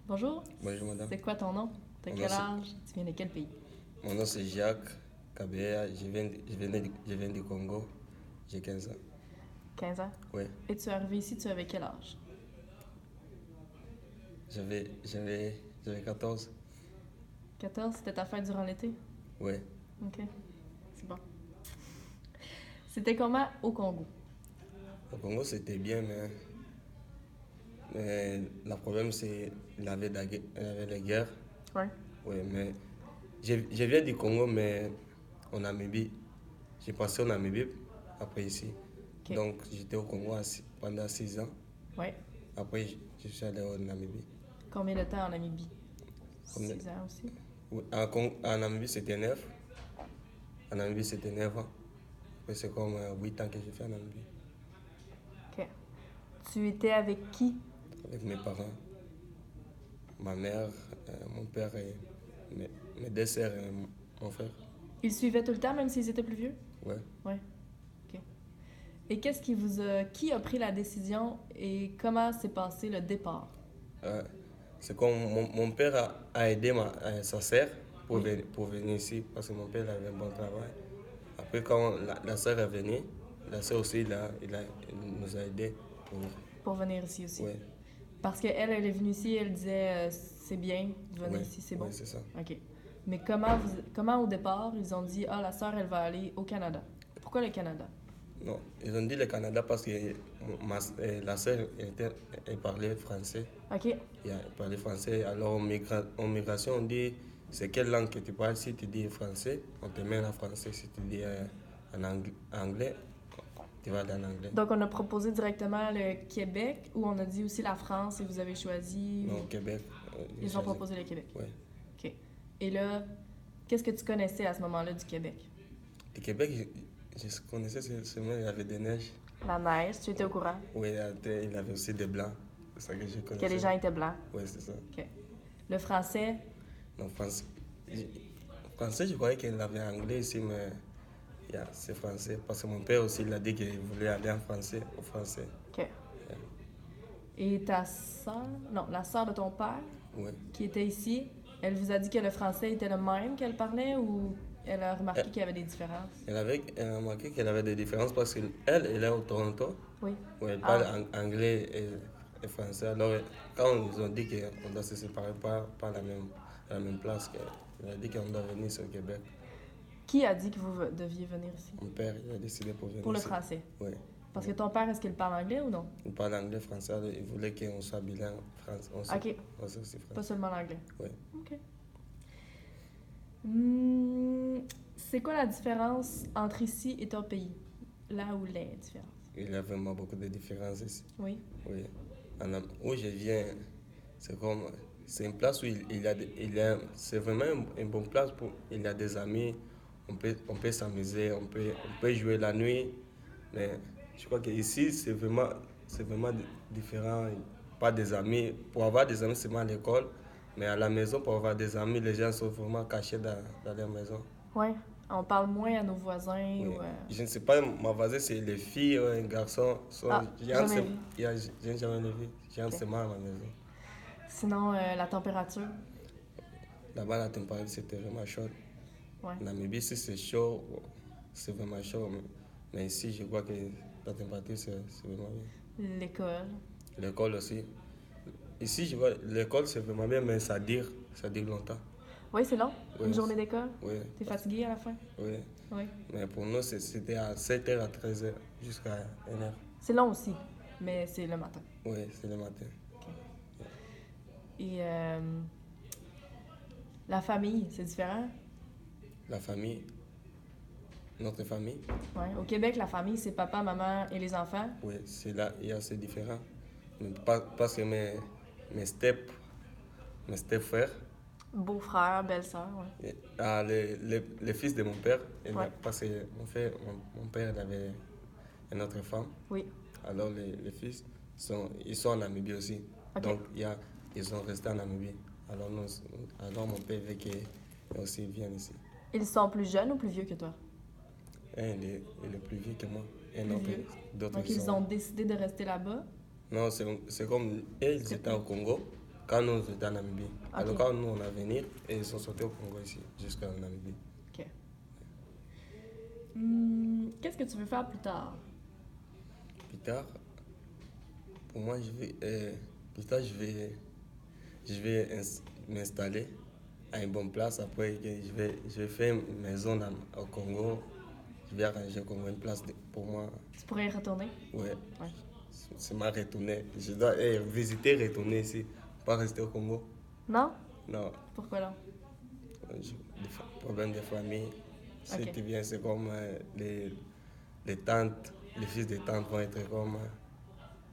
Bonjour. Bonjour madame. C'est quoi ton nom? T'as Mon nom quel âge? Tu viens de quel pays? c'est Jacques Kabea, je viens du Congo, j'ai 15 ans. 15 ans. Oui, Et tu es arrivé ici, tu avais quel âge? j'avais 14. 14. C'était ta fête durant l'été? Oui, Ok, c'est bon. C'était comment au Congo? au Congo c'était bien, mais le problème c'est il y avait la guerre. Ouais. Oui, mais je viens du Congo, mais en Namibie. J'ai passé en Namibie après ici. Ok. Donc j'étais au Congo pendant 6 ans. Ouais. Après je suis allé en Namibie. Combien de temps en Namibie? Comme- 6 ans aussi. oui, en Namibie c'était 9. En Namibie c'était 9 ans. Après c'est comme 8 ans que j'ai fait en Namibie. Ok. Tu étais avec qui? Avec mes parents, ma mère, mon père et mes deux sœurs et mon frère. Ils suivaient tout le temps, même s'ils étaient plus vieux? Ouais. Ouais. Ok. Et qu'est-ce qui vous a... Qui a pris la décision et comment s'est passé le départ? Euh, c'est comme mon père a aidé sa sœur Oui. pour venir ici parce que mon père avait un bon travail. Après, quand la sœur est venue, la sœur aussi, il nous a aidés pour. Pour venir ici aussi. Ouais, Parce qu'elle, elle est venue ici, elle disait c'est bien, venez ouais, ici, c'est ouais, bon. c'est ça. OK. Mais comment au départ, ils ont dit la sœur, elle va aller au Canada? Pourquoi le Canada? Non, ils ont dit le Canada parce que la sœur, elle parlait français. OK. Elle parlait français. Alors, en migration, on dit c'est quelle langue que tu parles. Si tu dis français, on te met en français. Si tu dis anglais, tu vas aller en anglais. Donc, on a proposé directement le Québec ou on a dit aussi la France et vous avez choisi. Non, au Québec. Ils ont proposé le Québec. Ouais. OK. Et là, qu'est-ce que tu connaissais à ce moment-là du Québec? Le Québec, je connaissais seulement, il y avait des neiges. La neige, tu étais au courant? Oui, il avait aussi des blancs. C'est ça que je connaissais. Que les gens étaient blancs. Oui, c'est ça. OK. Le français, Non, français, je croyais qu'il avait anglais ici, mais c'est français. Parce que mon père aussi, il a dit qu'il voulait aller au français. OK. Et ta sœur, non, la sœur de ton père, Oui. qui était ici, elle vous a dit que le français était le même qu'elle parlait ou elle a remarqué qu'il y avait des différences? Elle a remarqué qu'elle avait des différences parce qu'elle, elle est au Toronto. Oui. Oui, elle Ah, parle anglais et français. Alors, quand ils ont dit qu'on doit se séparer pas à la même place, elle a dit qu'on doit venir sur le Québec. qui a dit que vous deviez venir ici? Mon père, il a décidé pour venir Pour le ici. français. Oui. Parce que ton père, est-ce qu'il parle anglais ou non? Il parle anglais, français. Alors il voulait qu'on soit bilingue français. OK. On sait aussi Pas français. seulement l'anglais. Oui. OK. C'est quoi la différence entre ici et ton pays? Là où les différences? Il y a vraiment beaucoup de différences ici. Oui. Oui. Où je viens, c'est une place où c'est vraiment une bonne place pour, il y a des amis, on peut s'amuser, on peut jouer la nuit, mais je crois qu'ici, c'est vraiment différent. Pas des amis, pour avoir des amis, c'est mal à l'école, mais à la maison, pour avoir des amis, les gens sont vraiment cachés dans leur maison. Ouais. On parle moins à nos voisins Oui. ou... Je ne sais pas, ma voisine, c'est les filles ou un garçon. Ah, jamais vu. J'ai jamais vu. J'ai Ok. seulement à ma maison. Sinon, la température? Là-bas, la température, c'était vraiment chaud. Ouais. En Namibie, si c'est chaud, c'est vraiment chaud. Mais ici, je crois que la température, c'est vraiment bien. L'école? L'école aussi. Ici, je vois, l'école, c'est vraiment bien, mais ça dure longtemps. Oui, c'est long. Oui. Une journée d'école? Oui. T'es fatigué à la fin? Oui. Oui. Mais pour nous, c'était à 7h à 13h, jusqu'à 1h. C'est long aussi, mais c'est le matin. Oui, c'est le matin. OK. Et la famille, c'est différent? La famille, notre famille, Ouais. Au Québec, la famille, c'est papa, maman et les enfants. oui, c'est là, c'est différent. Mais parce que mes step frères, Beau-frère, belle-sœur, ouais. les fils de mon père, Ouais. parce que mon père il avait une autre femme, Oui. alors les fils, ils sont en Namibie aussi. OK. Donc, ils sont restés en Namibie. Alors mon père veut qu'ils aussi viennent ici. Ils sont plus jeunes ou plus vieux que toi? Il est plus vieux que moi. Et Plus vieux. d'autres Donc, ils ont décidé de rester là-bas. Non, c'est comme eux, ils étaient au Congo. quand nous étions en Namibie. Alors Ok. quand nous on a venu, et ils sont sortis au Congo ici, jusqu'en Namibie. Ok. Qu'est-ce que tu veux faire plus tard? Plus tard, pour moi, plus tard, m'installer à une bonne place. Après, je vais faire une maison au Congo. Je vais arranger au Congo une place pour moi. Tu pourrais y retourner? Ouais, Ouais. c'est ma retourner. Je dois visiter, retourner ici, pas rester au Congo. Non? Non, Pourquoi non? problèmes de famille. Si Ok. tu viens, c'est comme les tantes, les fils des tantes vont être comme.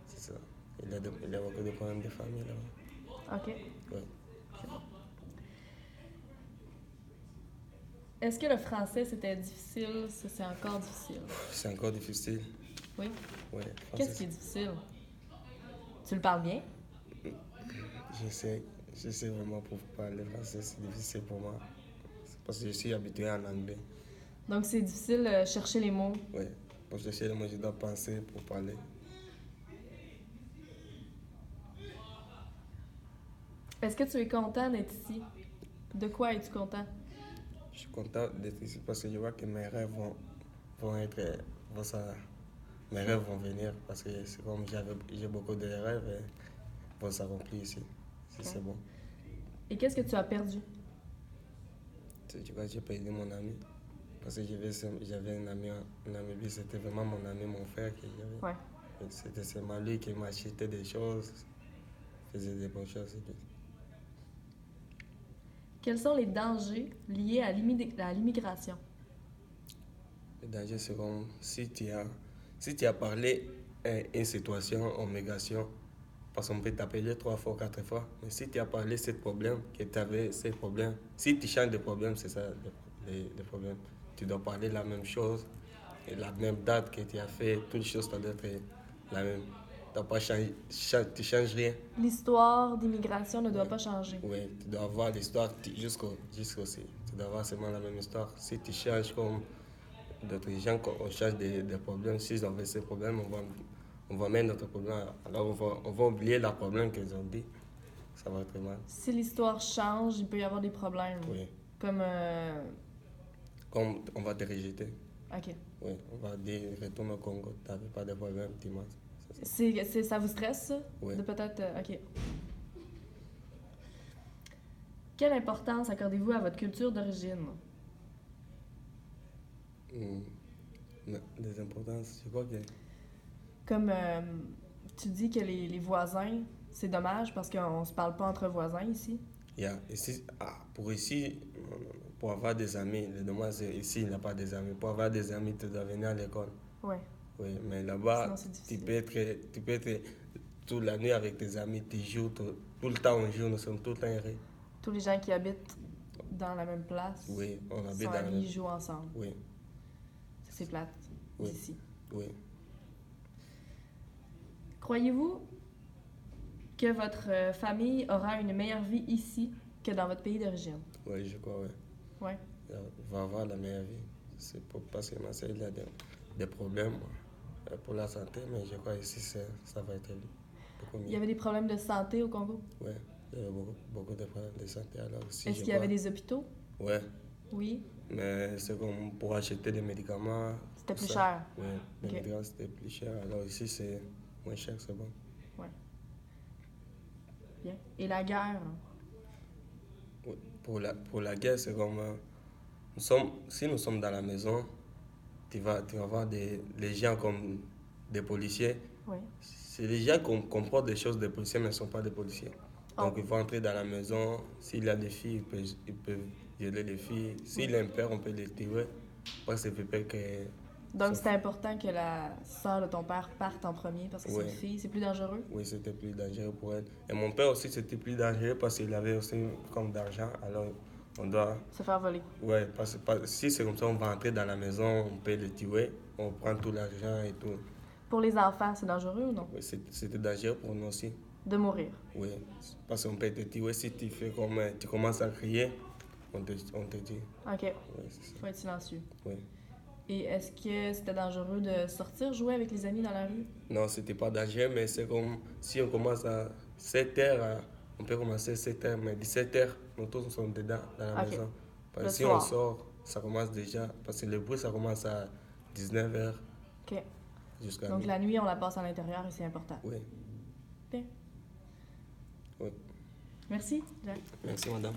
C'est ça. Il y a beaucoup de problèmes de famille là-bas. Ok. Ouais. Est-ce que le français c'était difficile? Ça, c'est encore difficile. C'est encore difficile. Oui. Ouais, Qu'est-ce qui est difficile? Tu le parles bien? j'essaie vraiment pour parler français, c'est difficile pour moi. C'est parce que je suis habitué en anglais. Donc c'est difficile chercher les mots. Ouais, pour chercher les mots, je dois penser pour parler. Est-ce que tu es content d'être ici? De quoi es-tu content? Je suis content d'être ici parce que je vois que mes rêves vont être. Vont ça, mes rêves vont venir parce que c'est comme j'ai beaucoup de rêves et vont s'accomplir ici. Si c'est bon. Et qu'est-ce que tu as perdu? Tu vois, j'ai perdu mon ami. Parce que j'avais un ami en Namibie, c'était vraiment mon ami, mon frère que j'avais. Ouais. C'était seulement lui qui m'achetait des choses, faisait des bonnes choses. Quels sont les dangers liés à l'immigration? Le danger, c'est comme si tu as parlé une situation en migration, parce qu'on peut t'appeler 3 fois, 4 fois, mais si tu as parlé de ce problème, que tu avais ce problème, si tu changes de problème, c'est ça le problème. Tu dois parler la même chose, et la même date que tu as fait, toutes les choses doivent être la même. Tu changes rien. L'histoire d'immigration ne doit Oui. pas changer. Oui, tu dois avoir l'histoire jusqu'au-ci. Tu dois avoir seulement la même histoire. Si tu changes comme d'autres gens, quand on change des problèmes, s'ils ont ces problèmes, on va mettre notre problème. Alors on va oublier le problème qu'ils ont dit. Ça va être mal. Si l'histoire change, il peut y avoir des problèmes. Oui. Comme. Comme on va te rejeter. Ok. Oui, on va dire retourne au Congo, tu n'avais pas de problème, dis-moi. Ça vous stresse, ça? Oui. De peut-être. Ok. Quelle importance accordez-vous à votre culture d'origine? Des importances, je crois que. Comme tu dis que les voisins, c'est dommage parce qu'on se parle pas entre voisins ici. Ici, pour ici, pour avoir des amis, le dommage c'est ici, il n'a pas des amis. Pour avoir des amis, tu dois venir à l'école. Ouais. Oui, mais là-bas, Sinon, c'est tu difficile. tu peux être toute la nuit avec tes amis, tu joues, tout le temps on joue, nous sommes tout le temps heureux. Tous les gens qui habitent dans la même place Oui, on habite sont dans la amis, même. jouent ensemble. Oui, Ça, c'est plate Oui. d'ici. oui. Croyez-vous que votre famille aura une meilleure vie ici que dans votre pays d'origine? Oui, je crois, oui. Ouais. Il va avoir la meilleure vie. C'est parce que ma soeur, il a des problèmes pour la santé, mais je crois ici, ça va être beaucoup mieux. Il y avait des problèmes de santé au Congo? Oui, il y avait beaucoup de problèmes de santé. Alors, si Est-ce qu'il y avait des hôpitaux? Oui, Oui. mais c'est comme pour acheter des médicaments. C'était plus ça. cher. Oui, les Ok. médicaments c'était plus cher. Alors ici c'est moins cher, c'est bon. Bien. Et la guerre? Oui. Pour la guerre, c'est comme. Si nous sommes dans la maison, tu vas voir les gens comme des policiers. Oui. C'est les gens qui comprennent des choses des policiers, mais ne sont pas des policiers. Donc Oh. ils vont entrer dans la maison. S'il y a des filles, ils peuvent violer les filles. S'il y a un père, on peut les tuer. Parce que c'est peur que. Donc, c'était important que la sœur de ton père parte en premier parce que c'est Oui. une fille. C'est plus dangereux? Oui, c'était plus dangereux pour elle. Et mon père aussi, c'était plus dangereux parce qu'il avait aussi comme d'argent. Alors, on doit. Se faire voler. Ouais, parce que si c'est comme ça, on va entrer dans la maison, on peut les tuer, on prend tout l'argent et tout. Pour les enfants, c'est dangereux ou non? Oui, c'était dangereux pour nous aussi. De mourir. Oui, parce qu'on peut te tuer si tu fais comme. Tu commences à crier, on te tue. OK. Oui, c'est ça. Faut être silencieux. Oui. Et est-ce que c'était dangereux de sortir jouer avec les amis dans la rue? Non, c'était pas dangereux, mais c'est comme si on commence à 7 heures, on peut commencer à 7h, mais 17h, nous tous sommes dedans, dans la Ok. maison. Parce Le que si on soir. sort, ça commence déjà, parce que le bruit, ça commence à 19h OK. jusqu'à Donc minuit. la nuit, on la passe à l'intérieur et c'est important. Oui, OK. oui. Merci, Jack. Merci, madame.